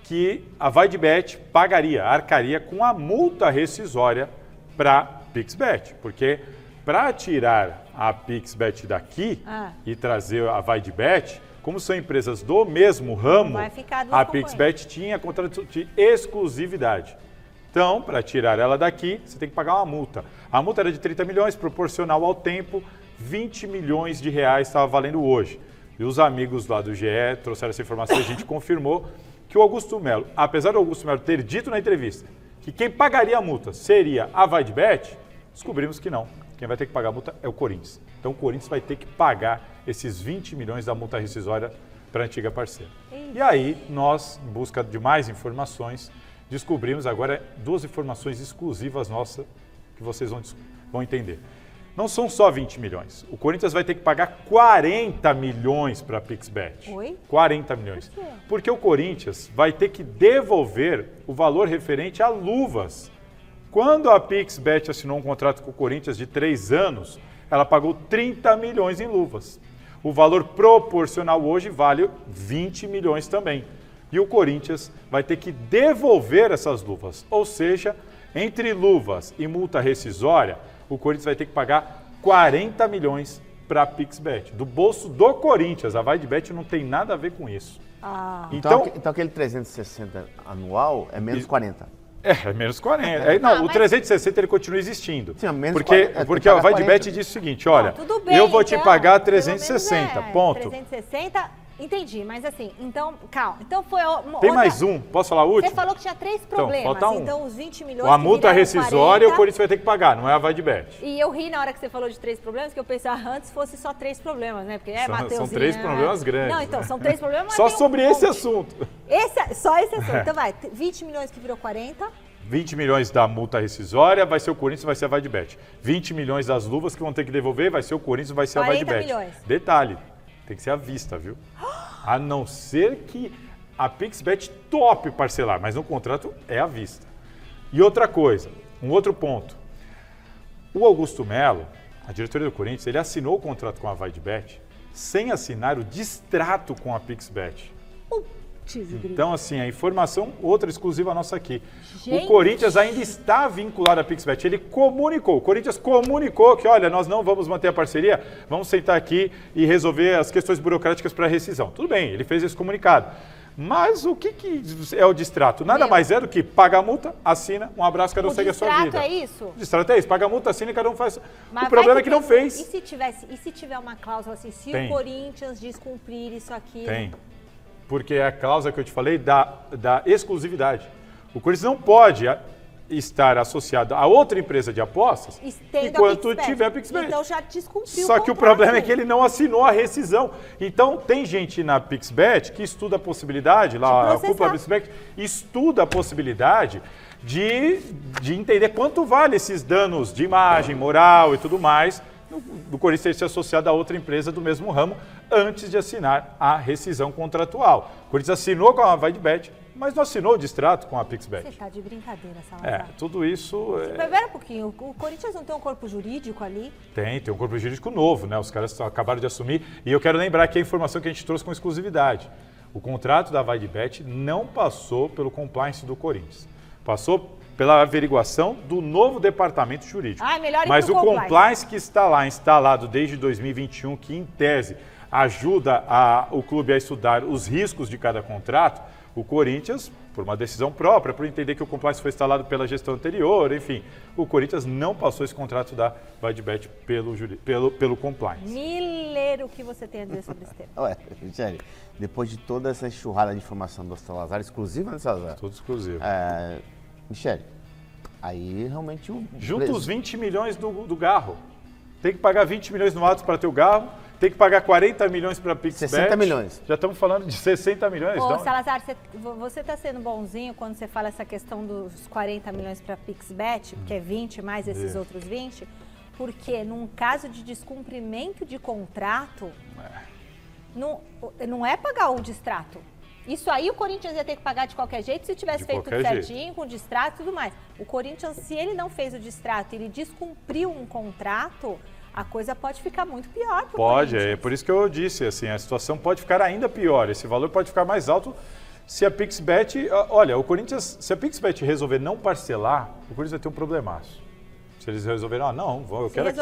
que a VaidBet pagaria, arcaria com a multa rescisória para a PixBet, porque para tirar a PixBet daqui e trazer a VaidBet, como são empresas do mesmo ramo, a PixBet tinha contrato de exclusividade. Então, para tirar ela daqui, você tem que pagar uma multa. A multa era de 30 milhões, proporcional ao tempo, 20 milhões de reais estava valendo hoje. E os amigos lá do GE trouxeram essa informação e a gente confirmou que o Augusto Melo, apesar do Augusto Melo ter dito na entrevista que quem pagaria a multa seria a VaidBet, descobrimos que não. Quem vai ter que pagar a multa é o Corinthians. Então o Corinthians vai ter que pagar esses 20 milhões da multa rescisória para a antiga parceira. E aí nós, em busca de mais informações, descobrimos agora 2 informações exclusivas nossas que vocês vão entender. Não são só 20 milhões. O Corinthians vai ter que pagar 40 milhões para a PixBet. Oi? 40 milhões. Por quê? Porque o Corinthians vai ter que devolver o valor referente a luvas. Quando a PixBet assinou um contrato com o Corinthians de 3 anos, ela pagou 30 milhões em luvas. O valor proporcional hoje vale 20 milhões também. E o Corinthians vai ter que devolver essas luvas. Ou seja, entre luvas e multa rescisória, o Corinthians vai ter que pagar 40 milhões para a PixBet. Do bolso do Corinthians. A VaidBet não tem nada a ver com isso. Então aquele 360 anual é menos 40. É menos 40. Não, o 360 ele continua existindo. Sim, menos porque 40, porque a VaidBet disse o seguinte, olha, tudo bem, eu vou te então, pagar 360, ponto. 360, entendi, mas assim, então, calma. Então foi Tem mais um, posso falar o último? Você falou que tinha 3 problemas, falta um. então os 20 milhões A multa rescisória 40, o Corinthians vai ter que pagar, não é a VaidBet. E eu ri na hora que você falou de 3 problemas, que eu pensava antes fosse só 3 problemas, né? Porque São 3 problemas grandes. Não, então, são 3 problemas, só mas sobre esse assunto. Só esse assunto. Então vai, 20 milhões que virou 40. 20 milhões da multa rescisória vai ser o Corinthians, vai ser a VaidBet. 20 milhões das luvas que vão ter que devolver vai ser o Corinthians, vai ser a VaidBet. 40 milhões. Detalhe, tem que ser à vista, viu? A não ser que a PixBet tope parcelar, mas no contrato é à vista. E outra coisa, Um outro ponto. O Augusto Melo, a diretoria do Corinthians, ele assinou o contrato com a VaidBet sem assinar o distrato com a PixBet. Então, assim, a informação, outra exclusiva nossa aqui. Gente. O Corinthians ainda está vinculado à PixBet. Ele comunicou, o Corinthians comunicou que, olha, nós não vamos manter a parceria, vamos sentar aqui e resolver as questões burocráticas para a rescisão. Tudo bem, ele fez esse comunicado. Mas o que é o distrato? Nada mais é do que paga a multa, assina, um abraço, cada um segue a sua vida. O distrato é isso? O distrato é isso, paga a multa, assina e cada um faz... Mas o problema é que não fez. E se tiver uma cláusula assim, se o Corinthians descumprir isso aqui... Tem. Porque é a cláusula que eu te falei da exclusividade. O Corinthians não pode estar associado a outra empresa de apostas enquanto tiver a PixBet. Então já descumpriu Só que o problema é que ele não assinou a rescisão. Então tem gente na PixBet que estuda a possibilidade, lá a cúpula da PixBet estuda a possibilidade de entender quanto vale esses danos de imagem, moral e tudo mais do Corinthians ter se associado a outra empresa do mesmo ramo antes de assinar a rescisão contratual. O Corinthians assinou com a VaidBet, mas não assinou o distrato com a PixBet. Você está de brincadeira, Salazar. Tudo isso... Espera um pouquinho, o Corinthians não tem um corpo jurídico ali? Tem um corpo jurídico novo, né? Os caras acabaram de assumir. E eu quero lembrar que a informação que a gente trouxe com exclusividade. O contrato da VaidBet não passou pelo compliance do Corinthians. Passou pela averiguação do novo departamento jurídico. Mas o compliance que está lá instalado desde 2021, que em tese ajuda o clube a estudar os riscos de cada contrato, o Corinthians, por uma decisão própria, por entender que o compliance foi instalado pela gestão anterior, enfim, o Corinthians não passou esse contrato da VaidBet pelo compliance. Miller, o que você tem a dizer sobre esse tema? Ué, Michele, depois de toda essa enxurrada de informação do Salazar, exclusiva, né, Salazar? Tudo exclusivo. Michele, aí realmente junta os 20 milhões do Garro. Tem que pagar 20 milhões no ato para ter o Garro, tem que pagar 40 milhões para a PixBet. 60 milhões. Já estamos falando de 60 milhões. Ô, Salazar, você está sendo bonzinho quando você fala essa questão dos 40 milhões para a PixBet, que é 20 mais esses outros 20, porque num caso de descumprimento de contrato, não é pagar o distrato. Isso aí o Corinthians ia ter que pagar de qualquer jeito se tivesse feito tudo certinho, com distrato e tudo mais. O Corinthians, se ele não fez o distrato, ele descumpriu um contrato, a coisa pode ficar muito pior pro Corinthians. É por isso que eu disse, assim, a situação pode ficar ainda pior, esse valor pode ficar mais alto se a PixBet... Olha, o Corinthians, se a PixBet resolver não parcelar, o Corinthians vai ter um problemaço. Se eles resolverem, eu quero aqui,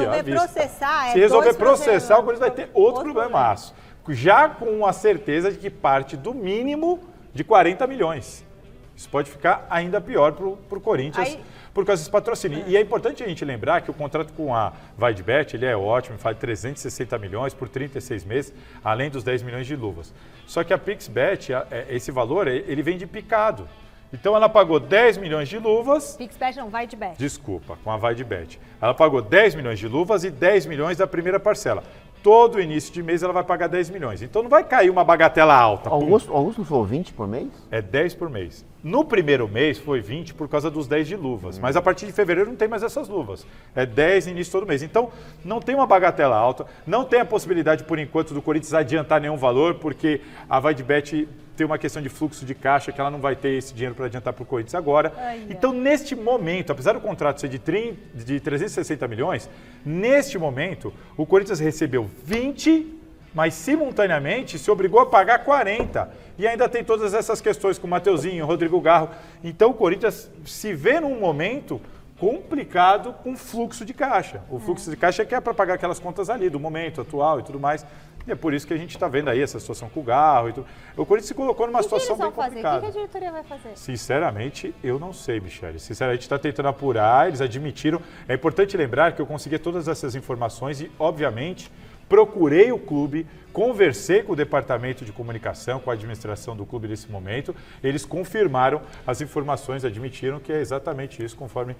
se resolver processar, o Corinthians vai ter outro problemaço. Já com a certeza de que parte do mínimo de 40 milhões. Isso pode ficar ainda pior para o Corinthians por causa desse patrocínio. E é importante a gente lembrar que o contrato com a VaidBet, ele é ótimo, faz 360 milhões por 36 meses, além dos 10 milhões de luvas. Só que a PixBet, esse valor, ele vem de picado. Então ela pagou 10 milhões de luvas... PixBet não, VaidBet. Desculpa, com a VaidBet. Ela pagou 10 milhões de luvas e 10 milhões da primeira parcela. Todo início de mês ela vai pagar 10 milhões. Então não vai cair uma bagatela alta. Augusto não falou 20 por mês? É 10 por mês. No primeiro mês foi 20 por causa dos 10 de luvas. Mas a partir de fevereiro não tem mais essas luvas. É 10 no início de todo mês. Então não tem uma bagatela alta. Não tem a possibilidade, por enquanto, do Corinthians adiantar nenhum valor, porque a VaidBet tem uma questão de fluxo de caixa que ela não vai ter esse dinheiro para adiantar para o Corinthians agora. Então, neste momento, apesar do contrato ser de 360 milhões, neste momento, o Corinthians recebeu 20, mas simultaneamente se obrigou a pagar 40. E ainda tem todas essas questões com o Mateuzinho, o Rodrigo Garro. Então, o Corinthians se vê num momento complicado com fluxo de caixa. O fluxo de caixa é que é para pagar aquelas contas ali, do momento atual e tudo mais. E é por isso que a gente está vendo aí essa situação com o Garro e tudo. O Corinthians se colocou numa situação bem complicada. O que a diretoria vai fazer? Sinceramente, eu não sei, Michele. Sinceramente, a gente está tentando apurar, eles admitiram. É importante lembrar que eu consegui todas essas informações e, obviamente, procurei o clube, conversei com o departamento de comunicação, com a administração do clube nesse momento. Eles confirmaram as informações, admitiram que é exatamente isso, conforme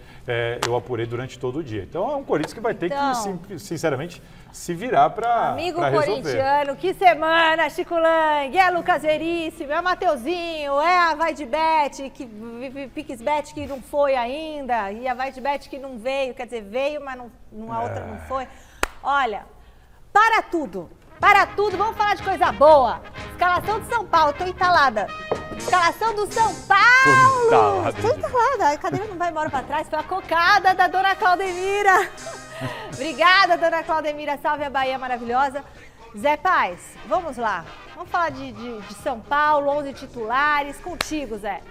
eu apurei durante todo o dia. Então, é um Corinthians que vai ter que, sinceramente, se virar para resolver. Amigo corintiano, que semana, Chico Lang, é Lucas Veríssimo, é Mateuzinho, é a VaidBet, PixBet que não foi ainda, e a VaidBet que não veio, quer dizer, veio, mas a outra não foi. Olha... Para tudo, vamos falar de coisa boa. Escalação de São Paulo, tô entalada. Escalação do São Paulo! Tudo lá, a cadeira não vai embora pra trás, foi a cocada da dona Claudemira. Obrigada, dona Claudemira, salve a Bahia maravilhosa. Zé Paz, vamos lá. Vamos falar de São Paulo, 11 titulares, contigo, Zé.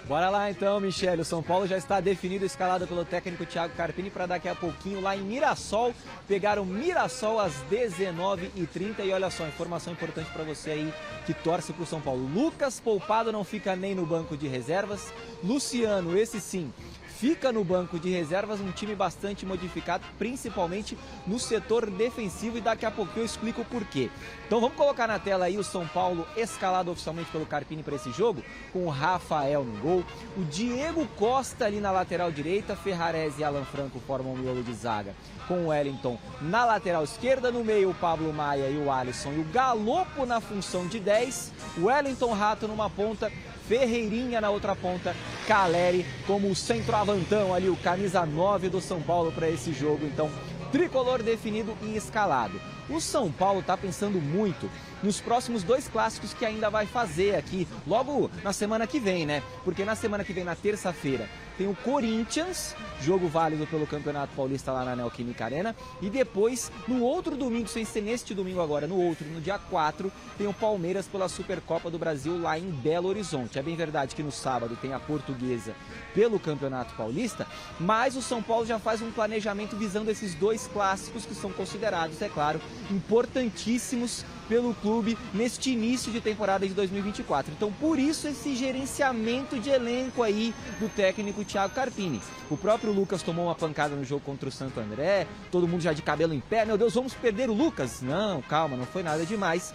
Bora lá então, Michele. O São Paulo já está definido, escalado pelo técnico Thiago Carpini para daqui a pouquinho lá em Mirassol. Pegaram Mirassol às 19h30 e olha só, informação importante para você aí que torce para o São Paulo. Lucas Poupado não fica nem no banco de reservas. Luciano, esse sim, fica no banco de reservas, um time bastante modificado, principalmente no setor defensivo e daqui a pouco eu explico o porquê. Então vamos colocar na tela aí o São Paulo escalado oficialmente pelo Carpini para esse jogo, com o Rafael no gol, o Diego Costa ali na lateral direita, Ferrarese e Alan Franco formam o miolo de zaga, com o Wellington na lateral esquerda, no meio o Pablo Maia e o Alisson e o Galopo na função de 10, o Wellington Rato numa ponta, Ferreirinha na outra ponta, Caleri como o centroavantão ali, o camisa 9 do São Paulo para esse jogo. Então, tricolor definido e escalado. O São Paulo está pensando muito nos próximos 2 clássicos que ainda vai fazer aqui, logo na semana que vem, né? Porque na semana que vem, na terça-feira, tem o Corinthians, jogo válido pelo Campeonato Paulista lá na Neoquímica Arena. E depois, no outro domingo, sem ser neste domingo agora, no dia 4, tem o Palmeiras pela Supercopa do Brasil lá em Belo Horizonte. É bem verdade que no sábado tem a Portuguesa pelo Campeonato Paulista, mas o São Paulo já faz um planejamento visando esses 2 clássicos que são considerados, é claro, importantíssimos pelo clube neste início de temporada de 2024. Então, por isso, esse gerenciamento de elenco aí do técnico Thiago Carpini. O próprio Lucas tomou uma pancada no jogo contra o Santo André, todo mundo já de cabelo em pé. Meu Deus, vamos perder o Lucas? Não, calma, não foi nada demais.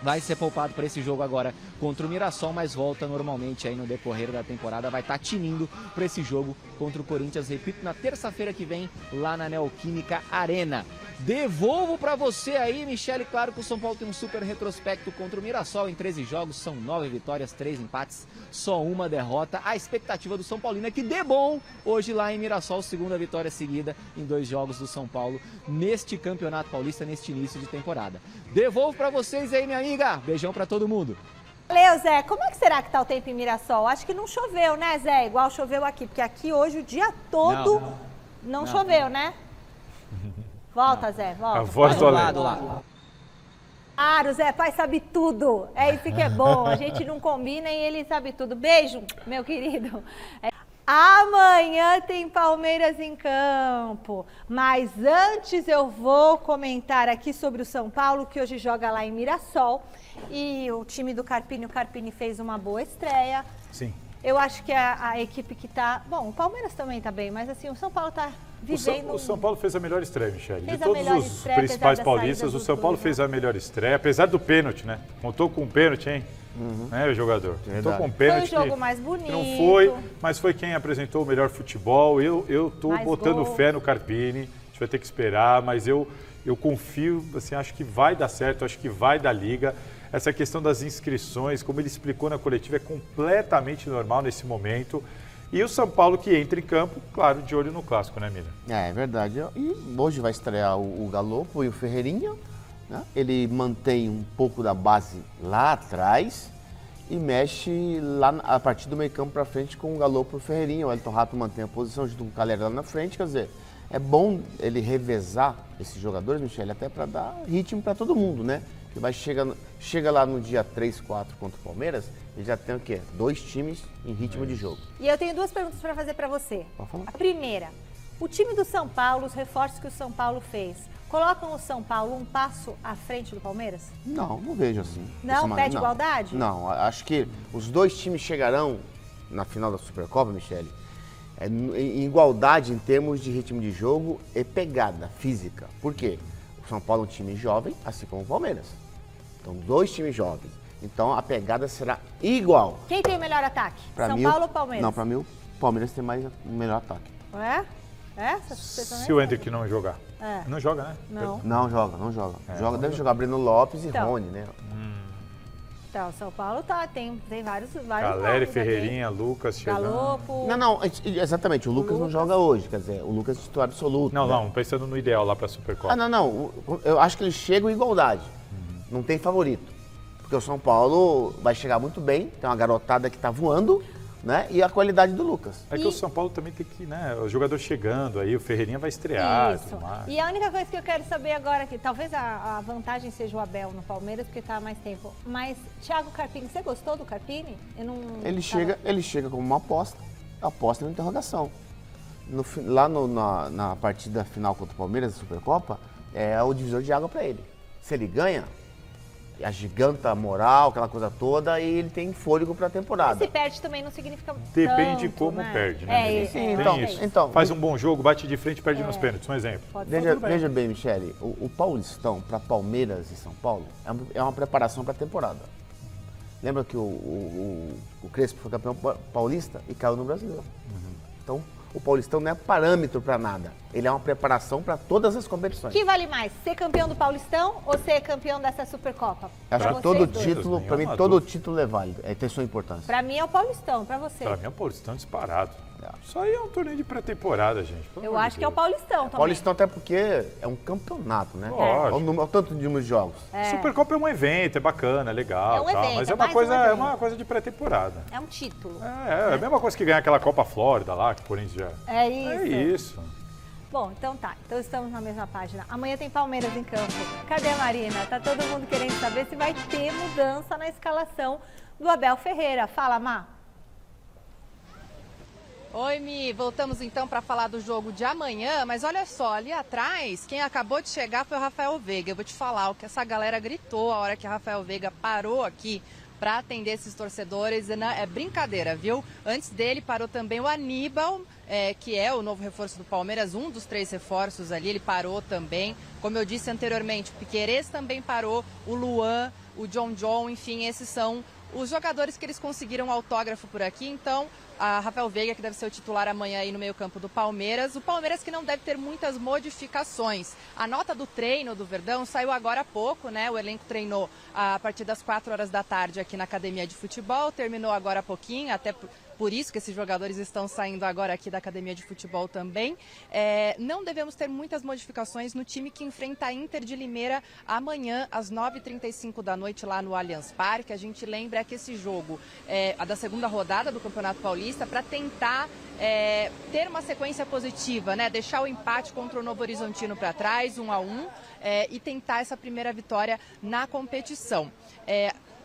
Vai ser poupado para esse jogo agora contra o Mirassol, mas volta normalmente aí no decorrer da temporada. Vai estar tinindo para esse jogo contra o Corinthians, repito, na terça-feira que vem, lá na Neoquímica Arena. Devolvo para você aí, Michele. Claro que o São Paulo tem um super retrospecto contra o Mirassol em 13 jogos, são 9 vitórias, 3 empates, só uma derrota. A expectativa do São Paulino é que dê bom hoje lá em Mirassol, segunda vitória seguida em 2 jogos do São Paulo neste Campeonato Paulista, neste início de temporada. Devolvo para vocês aí, minha amiga. Beijão para todo mundo. Valeu, Zé. Como é que será que tá o tempo em Mirassol? Acho que não choveu, né, Zé? Igual choveu aqui, porque aqui hoje o dia todo não choveu, né? Volta, Zé, volta. A voz do lado lá. Claro, Zé, pai sabe tudo. É isso que é bom. A gente não combina e ele sabe tudo. Beijo, meu querido. Amanhã tem Palmeiras em campo, mas antes eu vou comentar aqui sobre o São Paulo, que hoje joga lá em Mirassol, e o time do Carpini, o Carpini fez uma boa estreia. Sim. Eu acho que a equipe que tá... Bom, o Palmeiras também tá bem, mas assim, o São Paulo tá vivendo... O São Paulo fez a melhor estreia, Michele. De todos os principais paulistas, o São Paulo fez a melhor estreia, apesar do pênalti, né? Contou com um pênalti, hein? Né, o jogador? Contou com um pênalti. Foi o jogo mais bonito. Não foi, mas foi quem apresentou o melhor futebol. Eu tô mais botando fé no Carpini. A gente vai ter que esperar, mas eu confio, assim, acho que vai dar certo, acho que vai dar liga. Essa questão das inscrições, como ele explicou na coletiva, é completamente normal nesse momento. E o São Paulo que entra em campo, claro, de olho no clássico, né, Mila? É verdade. E hoje vai estrear o Galopo e o Ferreirinha. Né? Ele mantém um pouco da base lá atrás e mexe lá a partir do meio campo para frente com o Galopo e o Ferreirinha. O Wellington Rato mantém a posição junto com o Caleri lá na frente. Quer dizer, é bom ele revezar esses jogadores, Michele, até para dar ritmo para todo mundo, né? Que chega lá no dia 3, 4 contra o Palmeiras, ele já tem o quê? 2 times em ritmo de jogo. E eu tenho 2 perguntas para fazer para você. Pode falar. A primeira, o time do São Paulo, os reforços que o São Paulo fez, colocam o São Paulo um passo à frente do Palmeiras? Não vejo assim. Não? Pede igualdade? Não, acho que os 2 times chegarão na final da Supercopa, Michele, em igualdade em termos de ritmo de jogo e pegada física. Por quê? O São Paulo é um time jovem, assim como o Palmeiras. Então, 2 times jovens. Então, a pegada será igual. Quem tem o melhor ataque? São Paulo ou Palmeiras? Não, para mim, o Palmeiras tem mais o melhor ataque. Se o Hendrick não jogar. Não joga, né? Não joga. Deve jogar Breno Lopes e Rony, né? Então, São Paulo tem vários Caleri, Ferreirinha, Lucas, Galopo. Não, exatamente. O Lucas não joga hoje, quer dizer, o Lucas é titular absoluto. Não, pensando no ideal lá para a Supercopa. Eu acho que eles chegam em igualdade. Não tem favorito. Porque o São Paulo vai chegar muito bem, tem uma garotada que tá voando, né? E a qualidade do Lucas. É que o São Paulo também tem que, né? O jogador chegando aí, o Ferreirinha vai estrear. Isso. E a única coisa que eu quero saber agora, que talvez a vantagem seja o Abel no Palmeiras, porque tá há mais tempo. Mas, Thiago Carpini, você gostou do Carpini? Ele chega como uma aposta na interrogação. Lá na partida final contra o Palmeiras, da Supercopa, é o divisor de água para ele. Se ele ganha, agiganta a moral, aquela coisa toda, e ele tem fôlego para a temporada. Se perde também não significa Depende tanto, de como né? perde, né? Sim, então, faz um bom jogo, bate de frente, perde nos pênaltis, um exemplo. Veja bem, Michele, o Paulistão para Palmeiras e São Paulo é uma preparação para a temporada. Lembra que o Crespo foi campeão paulista e caiu no Brasileiro. Então, o Paulistão não é parâmetro para nada. Ele é uma preparação para todas as competições. O que vale mais, ser campeão do Paulistão ou ser campeão dessa Supercopa? Acho que todo título, para mim, todo título é válido, tem sua importância. Para mim é o Paulistão, para você? Para mim é o Paulistão disparado. Isso aí é um torneio de pré-temporada, gente. Eu acho que é o Paulistão também. Paulistão até porque é um campeonato, né? Lógico. É o tanto de número de jogos. Supercopa é um evento, é bacana, é legal. É um evento, mas é uma coisa de pré-temporada. É um título. É a mesma coisa que ganhar aquela Copa Flórida lá, que o Corinthians já... É isso. É isso. Bom, então tá. Então estamos na mesma página. Amanhã tem Palmeiras em campo. Cadê a Marina? Tá todo mundo querendo saber se vai ter mudança na escalação do Abel Ferreira. Fala, Má. Oi, Mi. Voltamos então para falar do jogo de amanhã, mas olha só, ali atrás, quem acabou de chegar foi o Rafael Veiga. Eu vou te falar o que essa galera gritou a hora que o Rafael Veiga parou aqui para atender esses torcedores. É brincadeira, viu? Antes dele parou também o Aníbal, que é o novo reforço do Palmeiras, um dos 3 reforços ali, ele parou também. Como eu disse anteriormente, o Piquerez também parou, o Luan, o John, enfim, esses são os jogadores que eles conseguiram autógrafo por aqui. Então, a Rafael Veiga, que deve ser o titular amanhã aí no meio-campo do Palmeiras. O Palmeiras que não deve ter muitas modificações. A nota do treino do Verdão saiu agora há pouco, né? O elenco treinou a partir das 4 horas da tarde aqui na academia de futebol, terminou agora há pouquinho, até por isso que esses jogadores estão saindo agora aqui da academia de futebol também. Não devemos ter muitas modificações no time que enfrenta a Inter de Limeira amanhã, às 9h35 da noite, lá no Allianz Parque. A gente lembra que esse jogo é a da segunda rodada do Campeonato Paulista, para tentar ter uma sequência positiva, né? Deixar o empate contra o Novo Horizontino para trás, 1-1, e tentar essa primeira vitória na competição.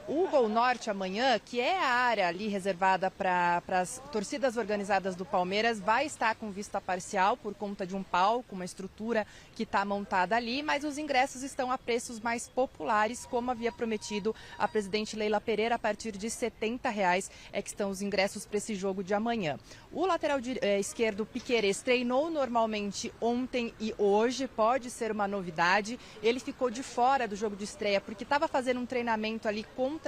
O Gol Norte amanhã, que é a área ali reservada para as torcidas organizadas do Palmeiras, vai estar com vista parcial por conta de um palco, uma estrutura que está montada ali, mas os ingressos estão a preços mais populares, como havia prometido a presidente Leila Pereira. A partir de R$ 70 que estão os ingressos para esse jogo de amanhã. O lateral esquerdo Piquerez treinou normalmente ontem e hoje, pode ser uma novidade. Ele ficou de fora do jogo de estreia porque estava fazendo um treinamento ali contra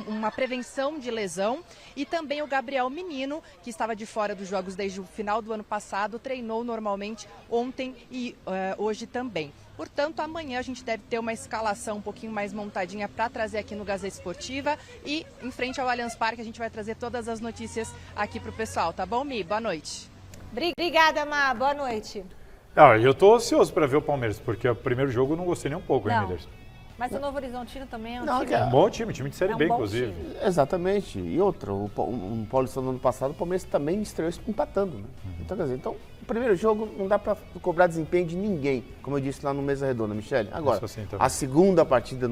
uma prevenção de lesão. E também o Gabriel Menino, que estava de fora dos jogos desde o final do ano passado, treinou normalmente ontem e hoje também. Portanto, amanhã a gente deve ter uma escalação um pouquinho mais montadinha para trazer aqui no Gazeta Esportiva, e em frente ao Allianz Parque a gente vai trazer todas as notícias aqui para o pessoal, tá bom, Mi? Boa noite. Obrigada, Má. Boa noite. Eu tô ansioso para ver o Palmeiras, porque o primeiro jogo eu não gostei nem um pouco, hein, Miller? Mas o Novo Horizontino também é um time... É um bom time de Série B, inclusive. Time. Exatamente. E outra, o Paulistão no ano passado, o Palmeiras também estreou empatando, né? Então, quer dizer, o primeiro jogo não dá para cobrar desempenho de ninguém, como eu disse lá no Mesa Redonda, Michele. Agora, assim, a segunda partida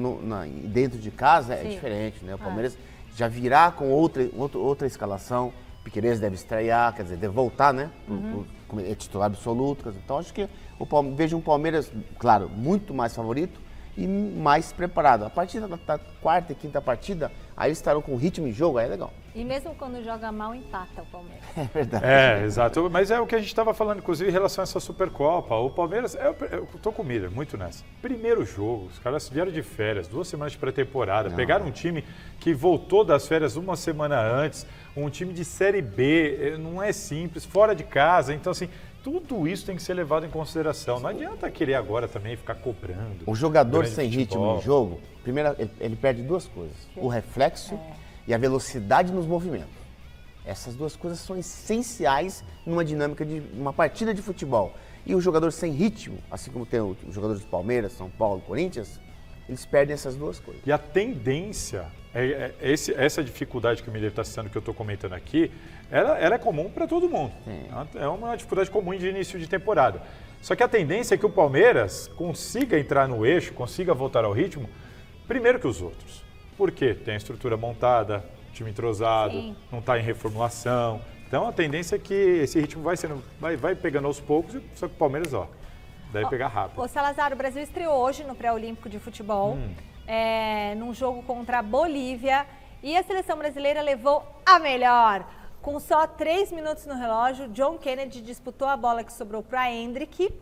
dentro de casa é diferente, né? O Palmeiras já virá com outra escalação. Piquerez deve estrear, quer dizer, deve voltar, né? É titular absoluto. Então, acho que vejo um Palmeiras, claro, muito mais favorito e mais preparado. A partir da quarta e quinta partida, aí estarão com ritmo de jogo, aí é legal. E mesmo quando joga mal, empata o Palmeiras. É verdade. Exato. Mas é o que a gente estava falando, inclusive, em relação a essa Supercopa. O Palmeiras, eu tô com o Miller, muito nessa. Primeiro jogo, os caras vieram de férias, 2 semanas de pré-temporada, pegaram um time que voltou das férias uma semana antes, um time de Série B, não é simples, fora de casa, então assim... Tudo isso tem que ser levado em consideração. Não adianta querer agora também ficar cobrando. O jogador sem ritmo de jogo, primeiro, ele perde 2 coisas. O reflexo e a velocidade nos movimentos. Essas 2 coisas são essenciais numa dinâmica de uma partida de futebol. E o jogador sem ritmo, assim como tem os jogadores do Palmeiras, São Paulo, Corinthians, Eles perdem essas duas coisas. E a tendência, essa dificuldade que o Miller está citando, que eu estou comentando aqui, ela é comum para todo mundo. É uma dificuldade comum de início de temporada. Só que a tendência é que o Palmeiras consiga entrar no eixo, consiga voltar ao ritmo, primeiro que os outros. Por quê? Tem a estrutura montada, time entrosado, não está em reformulação. Então a tendência é que esse ritmo vai pegando aos poucos, só que o Palmeiras, deve pegar rápido. Ô Salazar, o Brasil estreou hoje no pré-olímpico de futebol, num jogo contra a Bolívia, e a seleção brasileira levou a melhor. Com só 3 minutos no relógio, John Kennedy disputou a bola que sobrou para Endrick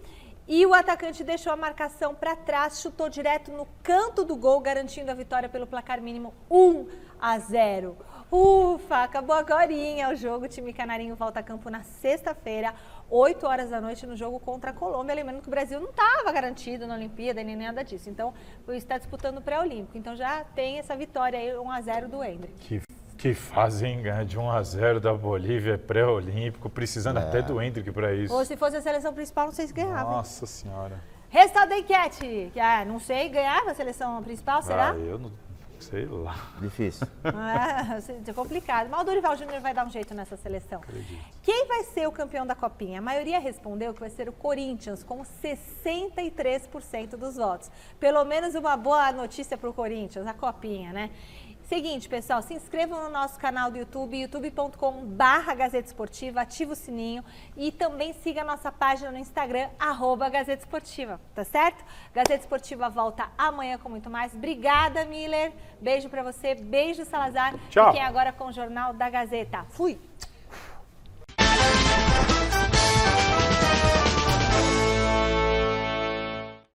e o atacante deixou a marcação para trás, chutou direto no canto do gol, garantindo a vitória pelo placar mínimo 1-0. Ufa, acabou agorinha o jogo. O time canarinho volta a campo na sexta-feira, 8 horas da noite, no jogo contra a Colômbia. Lembrando que o Brasil não estava garantido na Olimpíada nem nada disso. Então, está disputando o pré-olímpico. Então, já tem essa vitória aí, 1-0 do Endrick. Que fazem ganhar de 1-0 da Bolívia, pré-olímpico, precisando até do Endrick para isso. Ou se fosse a seleção principal, não sei se ganhava. Nossa Senhora. Resultado da enquete. Não sei, ganhava a seleção principal, será? Eu não sei lá. Difícil. É complicado. Mas o Dorival Júnior vai dar um jeito nessa seleção. Acredito. Quem vai ser o campeão da Copinha? A maioria respondeu que vai ser o Corinthians, com 63% dos votos. Pelo menos uma boa notícia para o Corinthians, a Copinha, né? Seguinte, pessoal, se inscrevam no nosso canal do YouTube, youtube.com/Gazeta Esportiva, ativa o sininho e também siga a nossa página no Instagram, @Gazeta Esportiva, tá certo? Gazeta Esportiva volta amanhã com muito mais. Obrigada, Miller. Beijo pra você, beijo, Salazar. Tchau. Fiquem agora com o Jornal da Gazeta. Fui!